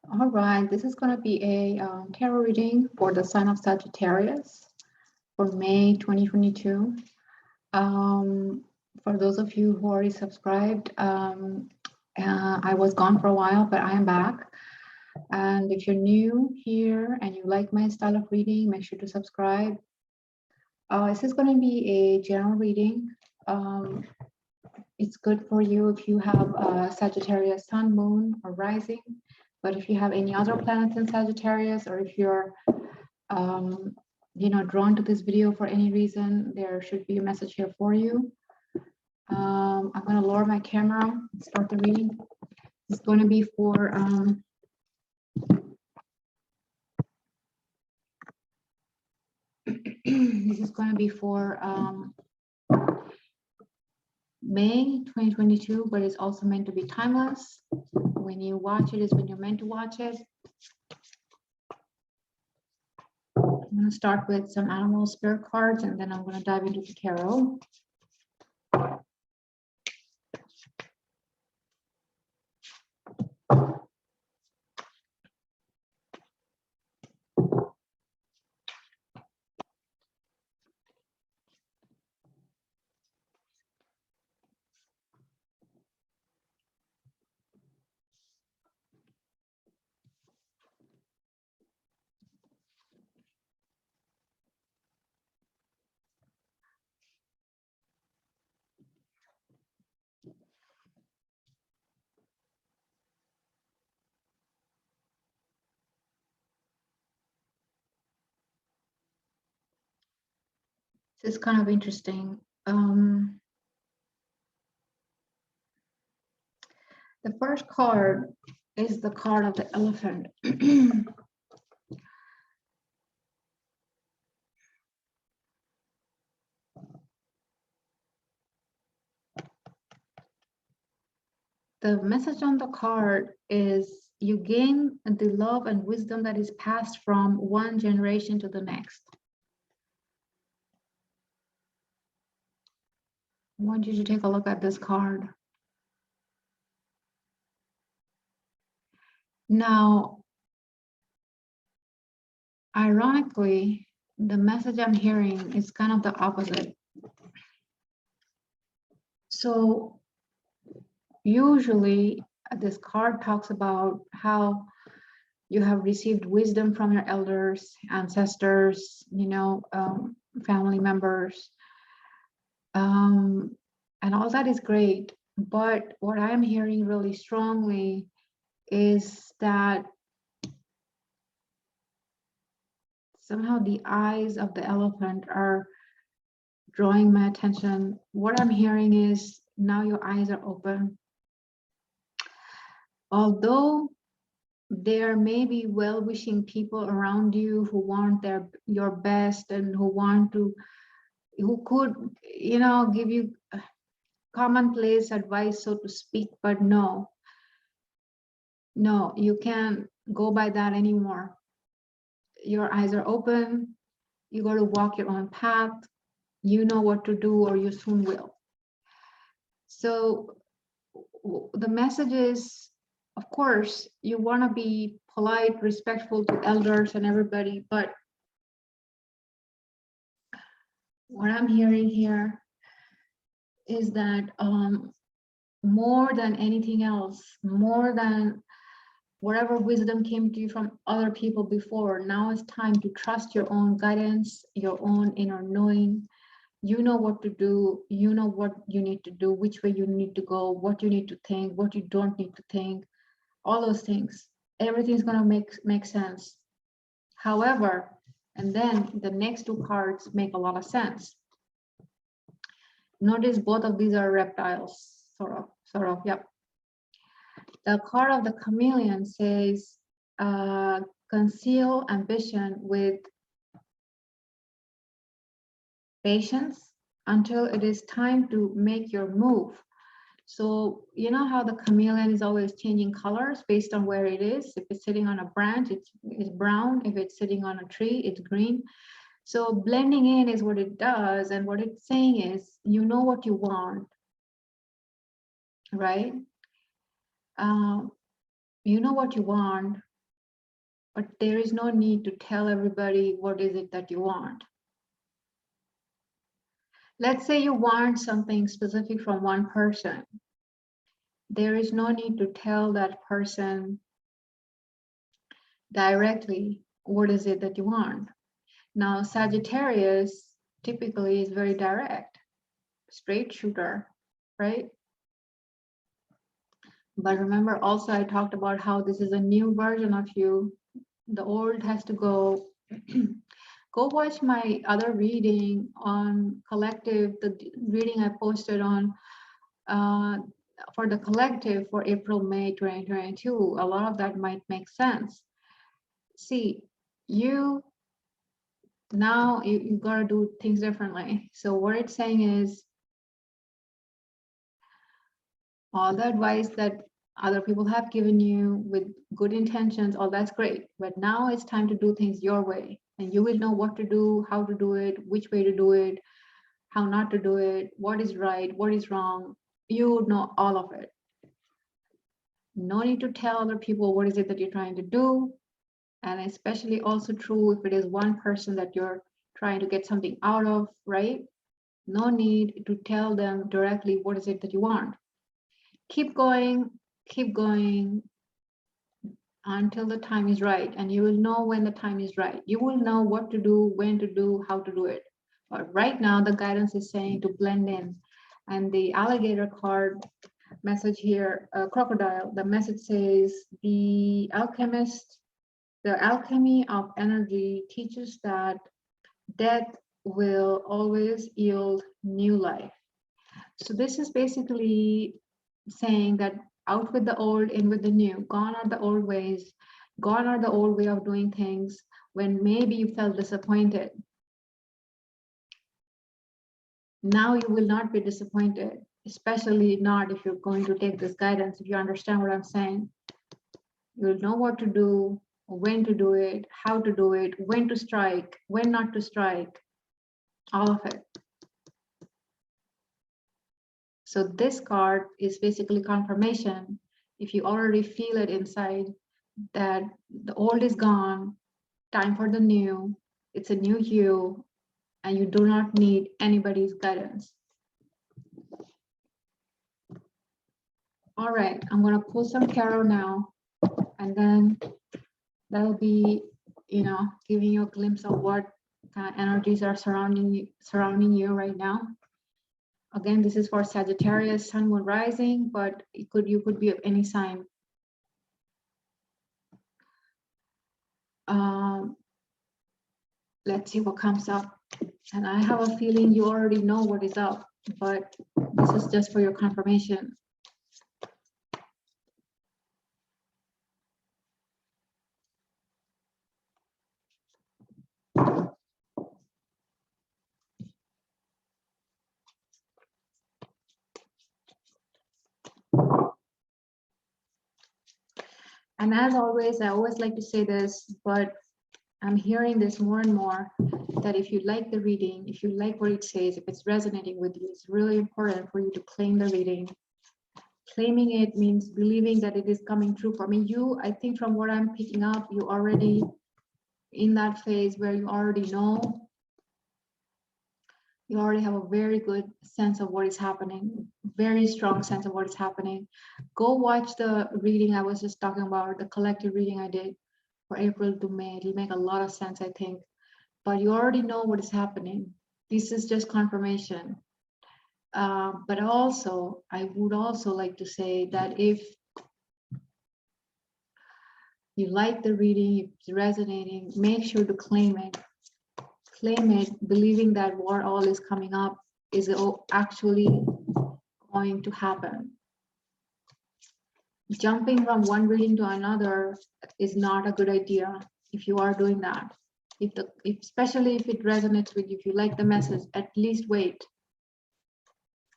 All right, this is going to be a tarot reading for the sign of Sagittarius for May 2022. For those of you who already subscribed, I was gone for a while, but I am back. And if you're new here and you like my style of reading, make sure to subscribe. This is going to be a general reading. It's good for you if you have a Sagittarius sun, moon, or rising. But if you have any other planets in Sagittarius, or if you're, drawn to this video for any reason, there should be a message here for you. I'm going to lower my camera and start the reading. It's going to be for this is going to be for May 2022, but it's also meant to be timeless. When you watch it is when you're meant to watch it. I'm going to start with some animal spirit cards, and then I'm going to dive into the tarot. This is kind of interesting. The first card is the card of the elephant. The message on the card is you gain the love and wisdom that is passed from one generation to the next. I want you to take a look at this card. Now, ironically, the message I'm hearing is kind of the opposite. So usually this card talks about how you have received wisdom from your elders, ancestors, family members, and all that is great. But what I'm hearing really strongly is that somehow the eyes of the elephant are drawing my attention. What I'm hearing is now your eyes are open. Although there may be well-wishing people around you who want your best and who could, give you commonplace advice, so to speak, but no, you can't go by that anymore. Your eyes are open. You got to walk your own path. You know what to do, or you soon will. So the message is, of course, you want to be polite, respectful to elders and everybody, but what I'm hearing here is that more than anything else, more than whatever wisdom came to you from other people before, now it's time to trust your own guidance, your own inner knowing. You know what to do, you know what you need to do, which way you need to go, what you need to think, what you don't need to think, all those things. Everything's going to make sense. However, and then the next two cards make a lot of sense. Notice both of these are reptiles, sort of, yep. The card of the chameleon says, conceal ambition with patience until it is time to make your move. So you know how the chameleon is always changing colors based on where it is. If it's sitting on a branch, it's brown. If it's sitting on a tree, it's green. So blending in is what it does. And what it's saying is, you know what you want, right? You know what you want. but there is no need to tell everybody what is it that you want. Let's say you want something specific from one person. There is no need to tell that person directly what is it that you want. Now, Sagittarius typically is very direct, straight shooter, right? But remember also I talked about how this is a new version of you. The old has to go. Go watch my other reading on collective, the reading I posted on for the collective for April, May 2022. A lot of that might make sense. See, now you gotta do things differently. So what it's saying is all the advice that other people have given you with good intentions, all that's great. But now it's time to do things your way. And you will know what to do, how to do it, which way to do it, how not to do it, what is right, what is wrong. You would know all of it. No need to tell other people what is it that you're trying to do. And especially also true if it is one person that you're trying to get something out of, right? No need to tell them directly what is it that you want. Keep going until the time is right, and you will know when the time is right. You will know what to do, when to do, how to do it. But right now the guidance is saying to blend in. And the alligator card message here, crocodile, the message says the alchemy of energy teaches that death will always yield new life. So this is basically saying that out with the old, in with the new. Gone are the old ways, gone are the old way of doing things when maybe you felt disappointed. Now you will not be disappointed, especially not if you're going to take this guidance. If you understand what I'm saying, you'll know what to do, when to do it, how to do it, when to strike, when not to strike, all of it. So this card is basically confirmation. If you already feel it inside that the old is gone, time for the new, it's a new you, and you do not need anybody's guidance. All right, I'm gonna pull some tarot now, and then that'll be, giving you a glimpse of what kind of energies are surrounding you right now. Again, this is for Sagittarius, Sun, Moon, Rising, but you could be of any sign. Let's see what comes up. And I have a feeling you already know what is up, but this is just for your confirmation. And as always, I always like to say this, but I'm hearing this more and more, that if you like the reading, if you like what it says, if it's resonating with you, it's really important for you to claim the reading. Claiming it means believing that it is coming true for me. I think from what I'm picking up, you already in that phase where you already know. You already have a very good sense of what is happening, very strong sense of what is happening. Go watch the reading I was just talking about, the collective reading I did for April to May. It'll make a lot of sense, I think. But you already know what is happening. This is just confirmation. But also, I would also like to say that if you like the reading, if it's resonating, make sure to claim it. Claim it, believing that what all is coming up is actually going to happen. Jumping from one reading to another is not a good idea if you are doing that. Especially if it resonates with you, if you like the message, at least wait.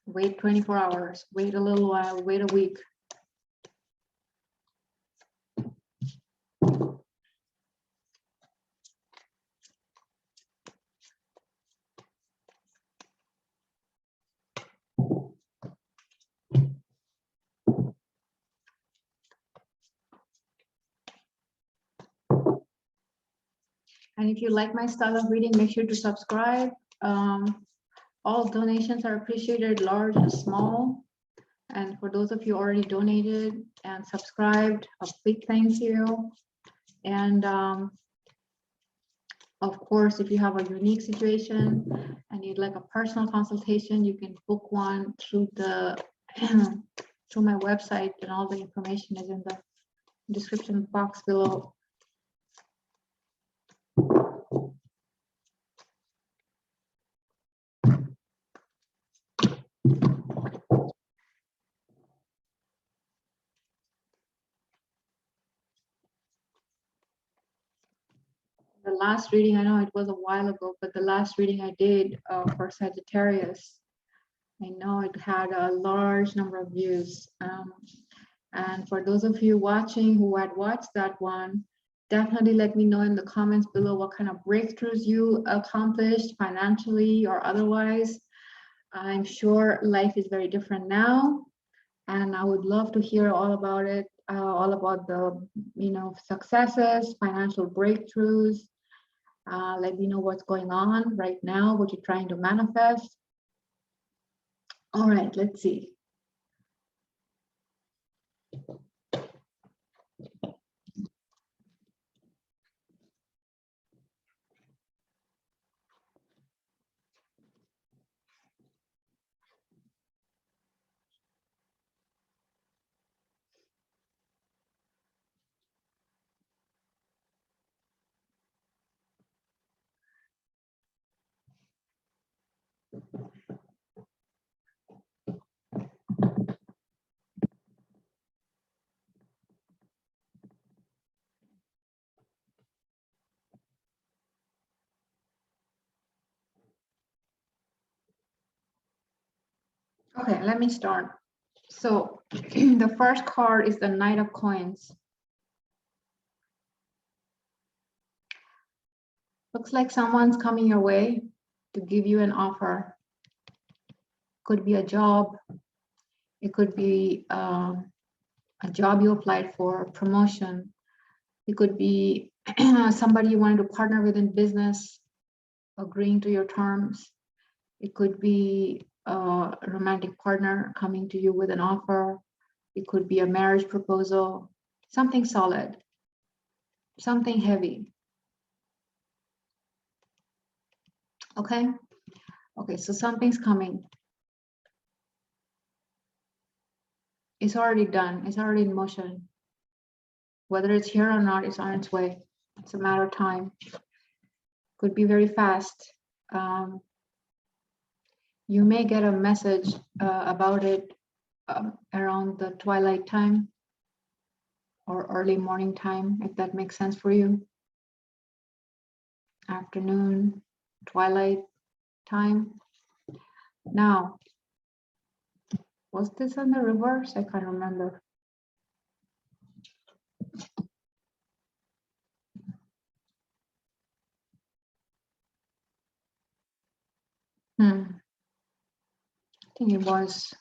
Wait 24 hours, wait a little while, wait a week. And if you like my style of reading, make sure to subscribe. All donations are appreciated, large and small. And for those of you already donated and subscribed, a big thank you. And of course, if you have a unique situation and you'd like a personal consultation, you can book one through the through my website, and all the information is in the description box below. The last reading, I know it was a while ago, but the last reading I did for Sagittarius, I know it had a large number of views. And for those of you watching who had watched that one, definitely let me know in the comments below what kind of breakthroughs you accomplished financially or otherwise. I'm sure life is very different now, and I would love to hear all about it, all about the successes, financial breakthroughs. Let me know what's going on right now, what you're trying to manifest. All right, let's see. Okay, let me start. So the first card is the Knight of Coins. Looks like someone's coming your way to give you an offer. Could be a job. It could be a job you applied for, promotion. It could be somebody you wanted to partner with in business, agreeing to your terms. It could be a romantic partner coming to you with an offer. It could be a marriage proposal, something solid, something heavy. Okay? Okay, so something's coming. It's already done. It's already in motion. Whether it's here or not, it's on its way. It's a matter of time. Could be very fast. You may get a message about it around the twilight time or early morning time, if that makes sense for you. Afternoon, twilight time. Now, was this on the reverse? I can't remember. I think it was.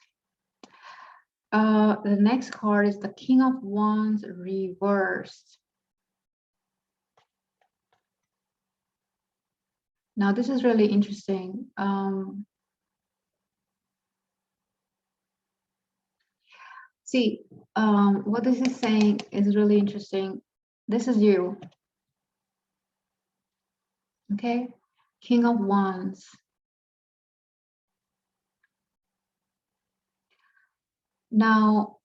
The next card is the King of Wands reversed. Now, this is really interesting. See, what this is saying is really interesting. This is you. Okay, King of Wands. Now,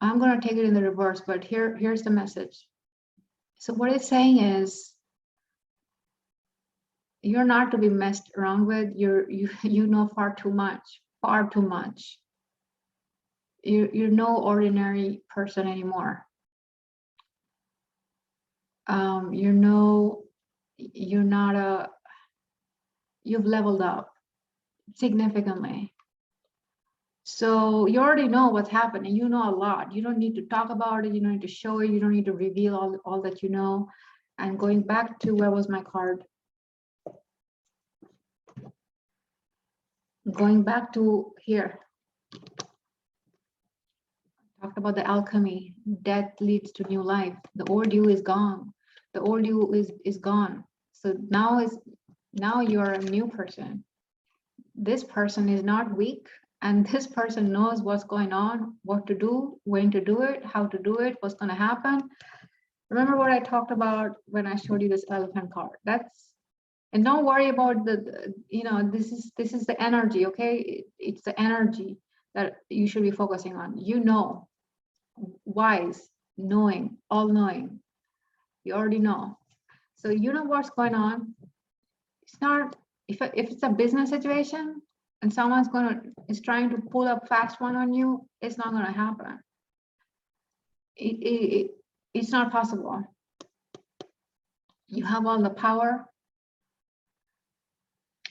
I'm going to take it in the reverse, but here's the message. So what it's saying is, you're not to be messed around with. You know far too much, far too much. You're no ordinary person anymore. You've leveled up significantly. So you already know what's happening. You know a lot. You don't need to talk about it. You don't need to show it. You don't need to reveal all that you know. And going back to, where was my card? Going back to here. Talked about the alchemy. Death leads to new life. The ordeal is gone. The old you is gone. So now you're a new person. This person is not weak, and this person knows what's going on, what to do, when to do it, how to do it, what's going to happen. Remember what I talked about when I showed you this elephant card? And don't worry about this is the energy, okay? It's the energy that you should be focusing on. Wise, knowing, all knowing. You already know. So you know what's going on. It's not, if it's a business situation and someone's is trying to pull up fast one on you, it's not going to happen. It's not possible. You have all the power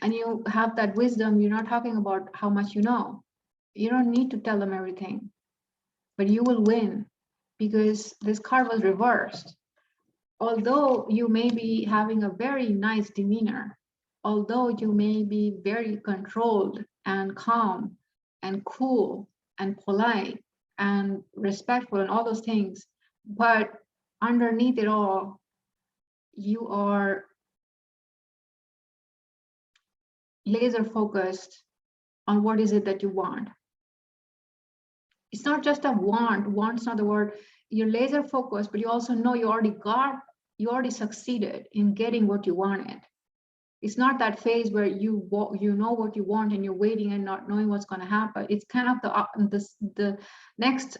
and you have that wisdom. You're not talking about how much you know. You don't need to tell them everything, but you will win because this card was reversed. Although you may be having a very nice demeanor, although you may be very controlled and calm and cool and polite and respectful and all those things, but underneath it all, you are laser focused on what is it that you want. It's not just a want's not the word. You're laser focused, but you also know you already succeeded in getting what you wanted. It's not that phase where you know what you want and you're waiting and not knowing what's going to happen. It's kind of the next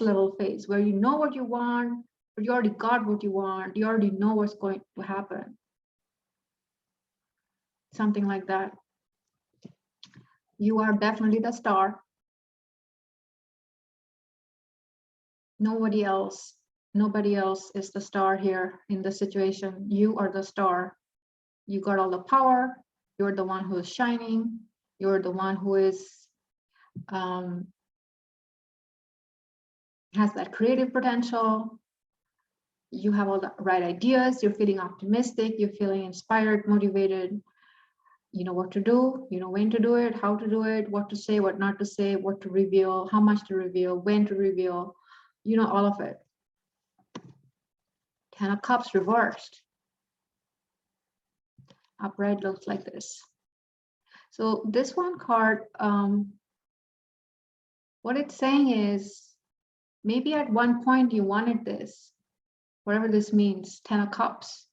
level phase where you know what you want, but you already got what you want. You already know what's going to happen. Something like that. You are definitely the star. Nobody else is the star here in the situation. You are the star. You got all the power. You're the one who is shining. You're the one who is has that creative potential. You have all the right ideas. You're feeling optimistic. You're feeling inspired, motivated. You know what to do. You know when to do it, how to do it, what to say, what not to say, what to reveal, how much to reveal, when to reveal. You know all of it. 10 of Cups reversed. Upright looks like this. So this one card, what it's saying is maybe at one point you wanted this, whatever this means, 10 of Cups.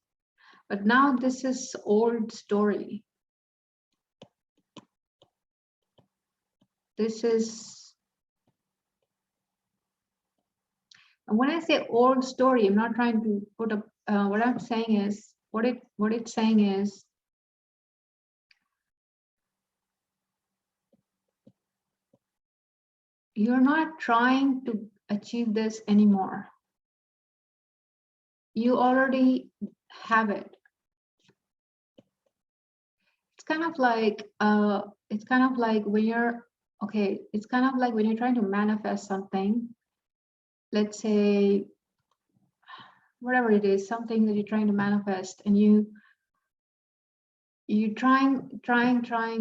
But now this is old story. This is, and when I say old story, I'm not trying to put up, what I'm saying is, what it's saying is, you're not trying to achieve this anymore. You already have it. It's kind of like when you're it's kind of like when you're trying to manifest something. Let's say whatever it is, something that you're trying to manifest, and you're trying,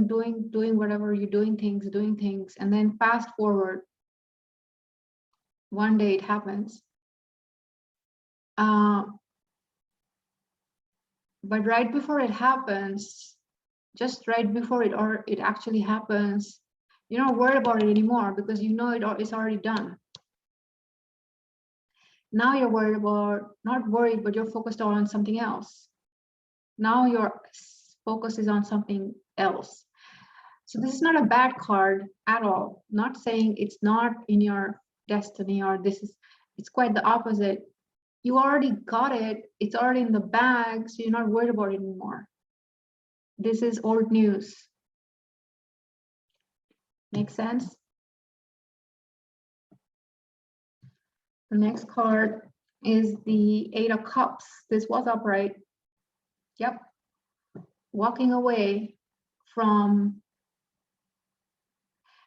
doing whatever you're doing things, and then fast forward, one day it happens. But right before it happens, just right before it actually happens, you're not worried about it anymore because you know it's already done. Now you're worried about, not worried, but you're focused on something else. Now your focus is on something else. So this is not a bad card at all. Not saying it's not in your destiny or it's quite the opposite. You already got it. It's already in the bag, so you're not worried about it anymore. This is old news. Make sense? The next card is the 8 of Cups. This was upright. Yep. Walking away from.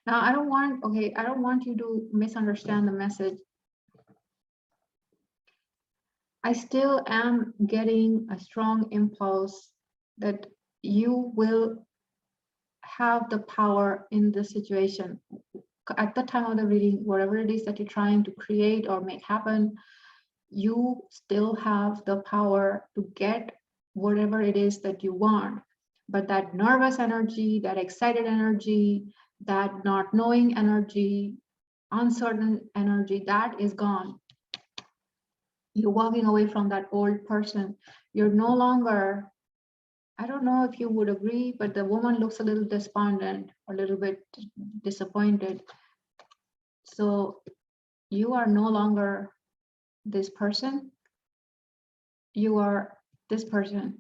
Now, I don't want you to misunderstand the message. I still am getting a strong impulse that you will have the power in the situation. At the time of the reading, whatever it is that you're trying to create or make happen, you still have the power to get whatever it is that you want. But that nervous energy, that excited energy, that not knowing energy, uncertain energy, that is gone. You're walking away from that old person. You're no longer, I don't know if you would agree, but the woman looks a little despondent, a little bit disappointed. So you are no longer this person. You are this person,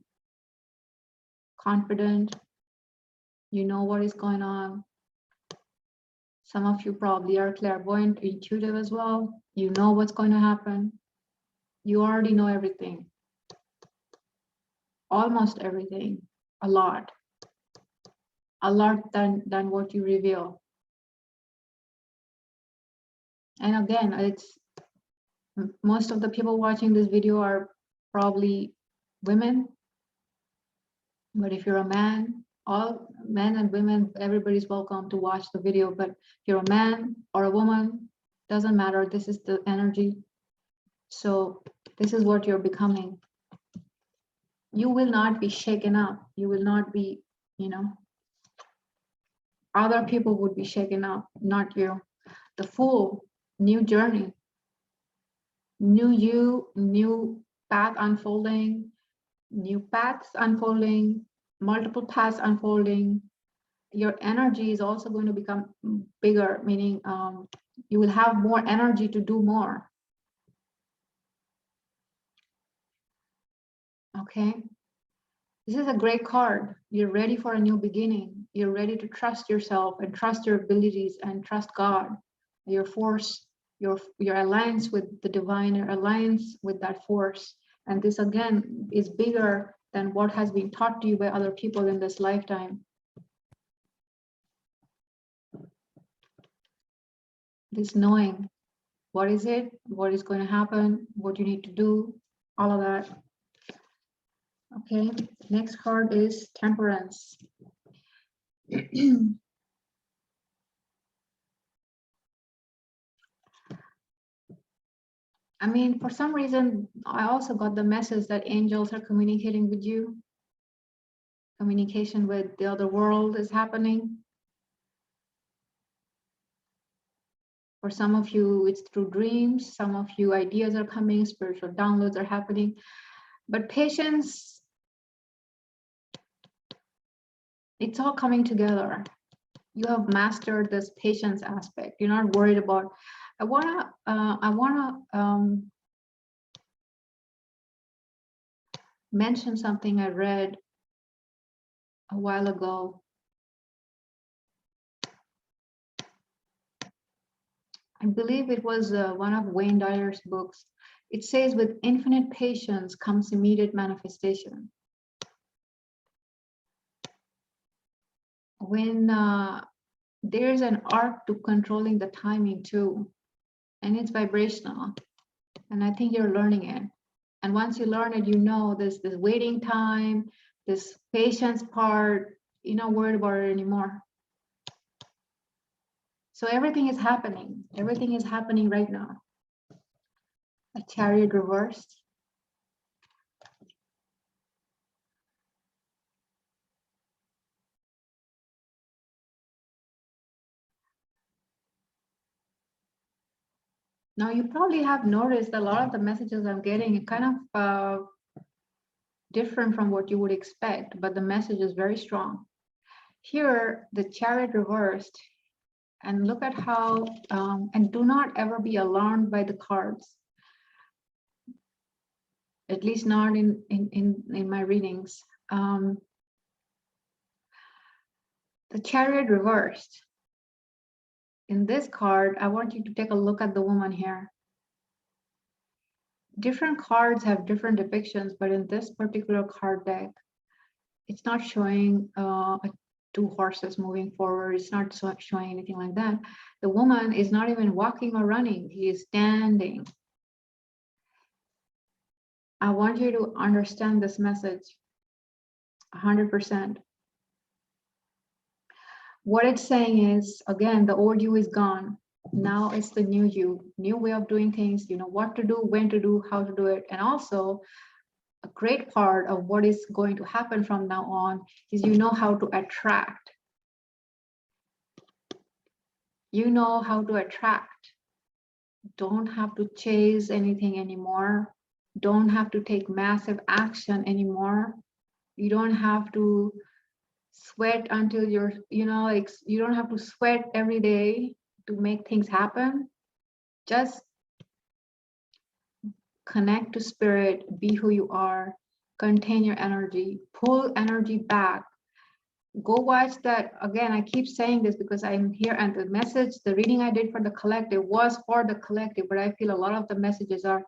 confident. You know what is going on. Some of you probably are clairvoyant, intuitive as well. You know what's going to happen. You already know everything. Almost everything. A lot than what you reveal. And again, it's most of the people watching this video are probably women, but if you're a man, all men and women, everybody's welcome to watch the video. But if you're a man or a woman, doesn't matter. This is the energy. So this is what you're becoming. You will not be shaken up. You will not be, you know, other people would be shaken up, not you. The Fool, new journey, new you, new path unfolding, new paths unfolding, multiple paths unfolding. Your energy is also going to become bigger, meaning you will have more energy to do more. Okay. This is a great card. You're ready for a new beginning. You're ready to trust yourself and trust your abilities and trust God, your force, your alliance with the divine, your alliance with that force. And this again is bigger than what has been taught to you by other people in this lifetime. This knowing, what is it, what is going to happen, what you need to do, all of that. Okay, next card is Temperance. I mean, for some reason, I also got the message that angels are communicating with you. Communication with the other world is happening. For some of you, it's through dreams. Some of you, ideas are coming, spiritual downloads are happening. But patience, it's all coming together. You have mastered this patience aspect. You're not worried about. I wanna mention something I read a while ago. I believe it was one of Wayne Dyer's books. It says, with infinite patience comes immediate manifestation. When there's an art to controlling the timing too, and it's vibrational, and I think you're learning it. And once you learn it, you know this waiting time, this patience part, you're not worried about it anymore. So everything is happening. Everything is happening right now. A Chariot Reversed. Now you probably have noticed a lot of the messages I'm getting are kind of different from what you would expect, but the message is very strong. Here, the Chariot Reversed, and look at how, and do not ever be alarmed by the cards. At least not in my readings. The Chariot Reversed. In this card, I want you to take a look at the woman here. Different cards have different depictions, but in this particular card deck, it's not showing two horses moving forward. It's not showing anything like that. The woman is not even walking or running. He is standing. I want you to understand this message 100%. What it's saying is, again, the old you is gone. Now it's the new you, new way of doing things. You know what to do, when to do, how to do it. And also a great part of what is going to happen from now on is you know how to attract. You know how to attract. Don't have to chase anything anymore. Don't have to take massive action anymore. You don't have to sweat until you're, you know, like you don't have to sweat every day to make things happen. Just connect to spirit, be who you are, contain your energy, pull energy back. Go watch that. Again, I keep saying this because I'm here, and the message, the reading I did for the collective was for the collective, but I feel a lot of the messages are,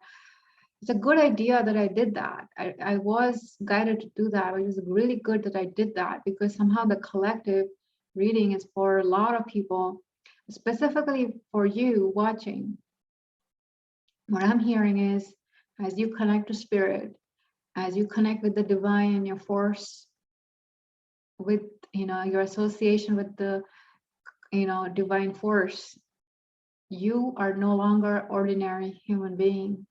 it's a good idea that I did that. I was guided to do that. It was really good that I did that, because somehow the collective reading is for a lot of people, specifically for you watching. What I'm hearing is, as you connect to spirit, as you connect with the divine and your force, with, you know, your association with the, you know, divine force, you are no longer ordinary human being.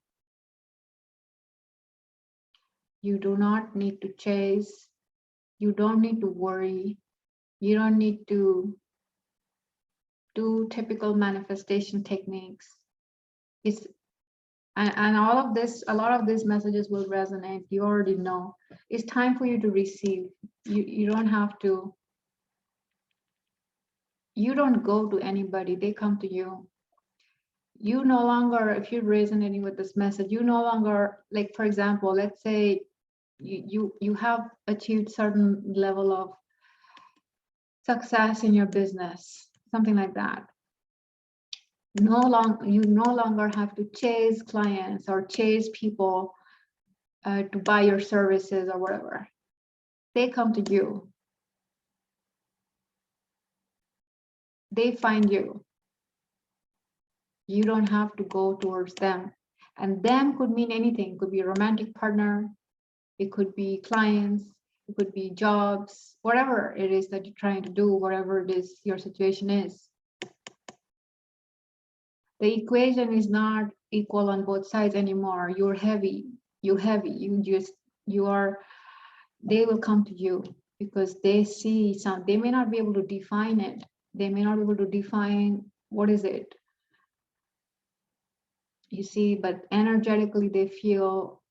You do not need to chase. You don't need to worry. You don't need to do typical manifestation techniques. It's and all of this, a lot of these messages will resonate. You already know. It's time for you to receive. You don't have to. You don't go to anybody. They come to you. You no longer, if you're resonating with this message, you no longer, like, for example, let's say you have achieved certain level of success in your business, something like that. You no longer have to chase clients or chase people to buy your services or whatever. They come to you. They find you. You don't have to go towards them. And them could mean anything. It could be a romantic partner. It could be clients. It could be jobs, whatever it is that you're trying to do, whatever it is your situation is. The equation is not equal on both sides anymore. You're heavy. You are, they will come to you because they see some, they may not be able to define it. They may not be able to define what is it. You see, but energetically they feel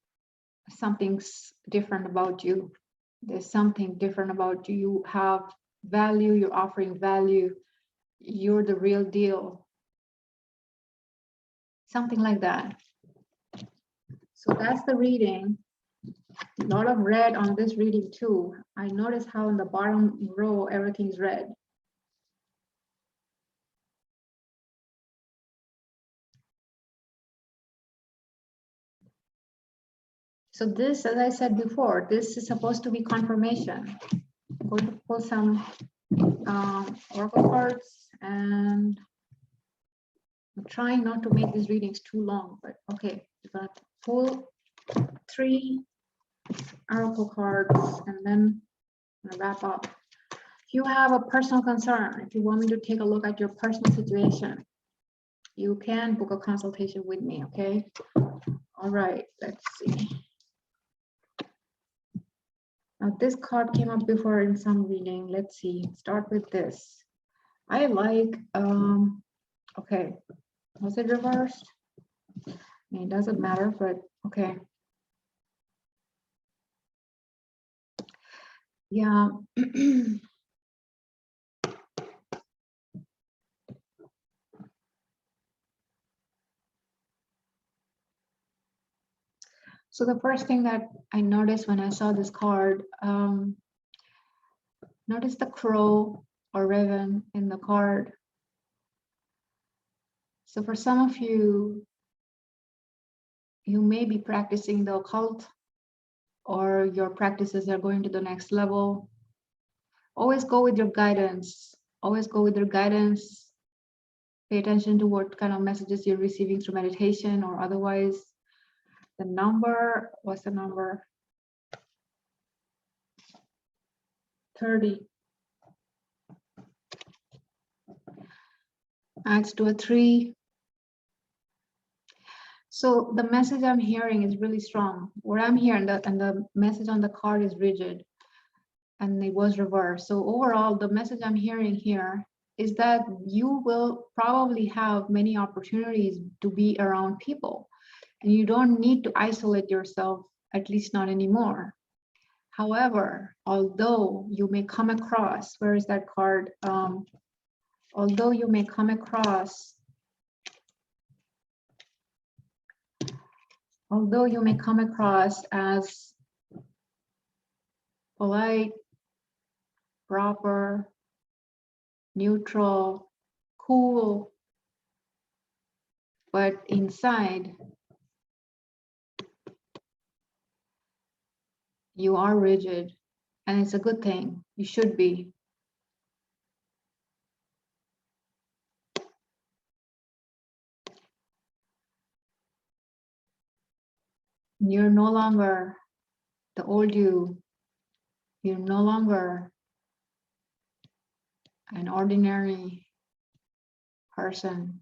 something's different about you. There's something different about you. You have value, you're offering value. You're the real deal. Something like that. So that's the reading. A lot of red on this reading too. I notice how in the bottom row, everything's red. So this, as I said before, this is supposed to be confirmation. I'm going to pull some oracle cards, and I'm trying not to make these readings too long, but okay, we're gonna pull 3 oracle cards and then I'm gonna wrap up. If you have a personal concern, if you want me to take a look at your personal situation, you can book a consultation with me, okay? All right, let's see. Now this card came up before in some reading. Let's see, start with this. I like, okay, was it reversed? I mean, it doesn't matter, but okay. Yeah. So the first thing that I noticed when I saw this card, notice the crow or raven in the card. So for some of you, you may be practicing the occult, or your practices are going to the next level. Always go with your guidance. Always go with your guidance. Pay attention to what kind of messages you're receiving through meditation or otherwise. The number, what's the number? 30. adds to a 3. So the message I'm hearing is really strong. What I'm hearing, and the message on the card is rigid, and it was reversed. So overall, the message I'm hearing here is that you will probably have many opportunities to be around people, and you don't need to isolate yourself, at least not anymore. However, although you may come across, where is that card? Although you may come across as polite, proper, neutral, cool, but inside you are rigid, and it's a good thing. You should be. You're no longer the old you. You're no longer an ordinary person.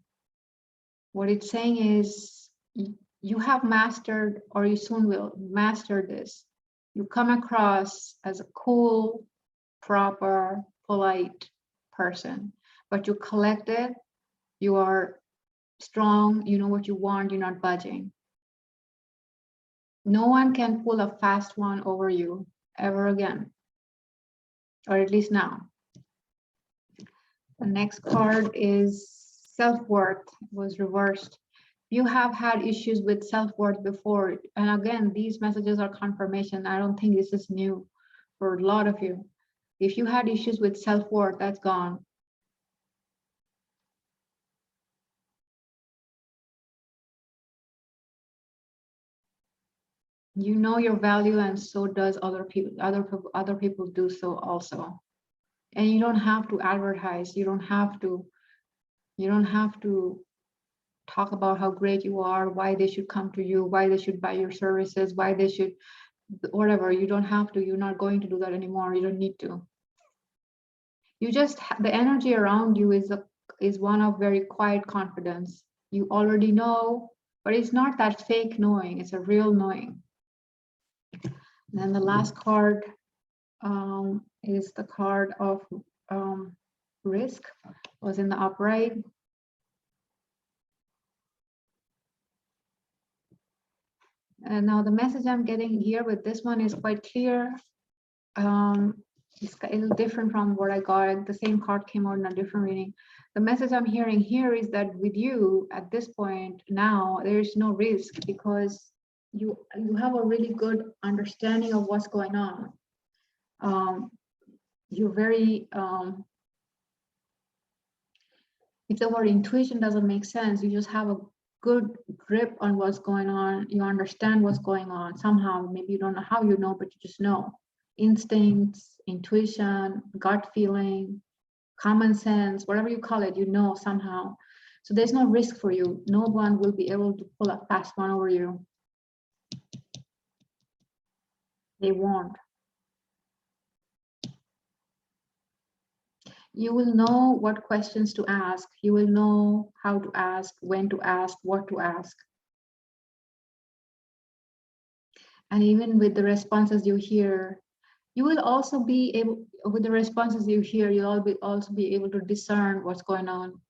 What it's saying is you have mastered, or you soon will master this. You come across as a cool, proper, polite person, but you collected, you are strong, you know what you want, you're not budging. No one can pull a fast one over you ever again, or at least now. The next card is self-worth, was reversed. You have had issues with self-worth before, and again, these messages are confirmation. I don't think this is new for a lot of you. If you had issues with self-worth, that's gone. You know your value, and so does other people. Other people do so also. And you don't have to advertise. You don't have to talk about how great you are, why they should come to you, why they should buy your services, why they should whatever. You don't have to. You're not going to do that anymore. You don't need to. You just the energy around you is one of very quiet confidence. You already know, but it's not that fake knowing. It's a real knowing. And then the last card is the card of risk, was in the upright. And now the message I'm getting here with this one is quite clear. It's a little different from what I got. The same card came out in a different reading. The message I'm hearing here is that with you at this point now, there is no risk, because you have a really good understanding of what's going on. You're very if the word intuition doesn't make sense, you just have a good grip on what's going on. You understand what's going on somehow. Maybe you don't know how you know, but you just know. Instincts, intuition, gut feeling, common sense, whatever you call it, you know somehow. So there's no risk for you. No one will be able to pull a fast one over you. They won't. You will know what questions to ask. You will know how to ask, when to ask, what to ask. And even with the responses you hear, you will also be able, with the responses you hear, you'll also be able to discern what's going on.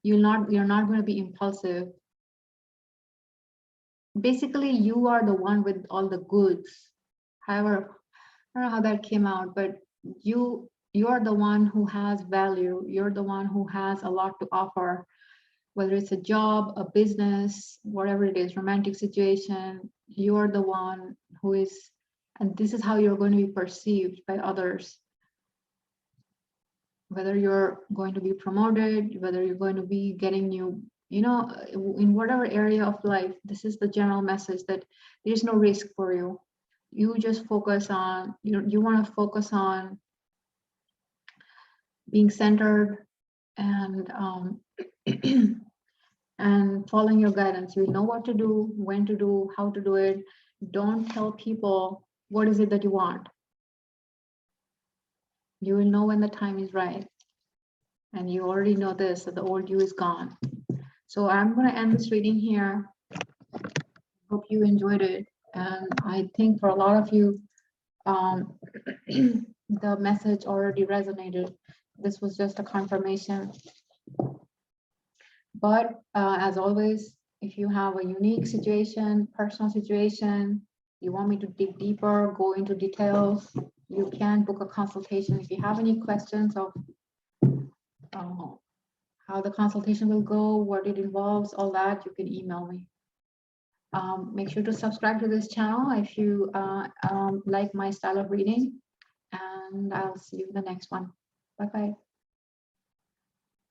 You're not going to be impulsive. Basically, you are the one with all the goods. However, I don't know how that came out, but you're the one who has value. You're the one who has a lot to offer, whether it's a job, a business, whatever it is, romantic situation. You're the one who is, and this is how you're going to be perceived by others. Whether you're going to be promoted, whether you're going to be getting new, in whatever area of life, this is the general message, that there's no risk for you. You just focus on, you want to focus on being centered and and following your guidance. You know what to do, when to do, how to do it. Don't tell people what is it that you want. You will know when the time is right. And you already know this, that the old you is gone. So I'm going to end this reading here. Hope you enjoyed it. And I think for a lot of you, the message already resonated. This was just a confirmation. But as always, if you have a unique situation, personal situation, you want me to dig deeper, go into details, you can book a consultation. If you have any questions of how the consultation will go, what it involves, all that, you can email me. Make sure to subscribe to this channel if you like my style of reading, and I'll see you in the next one. Bye-bye.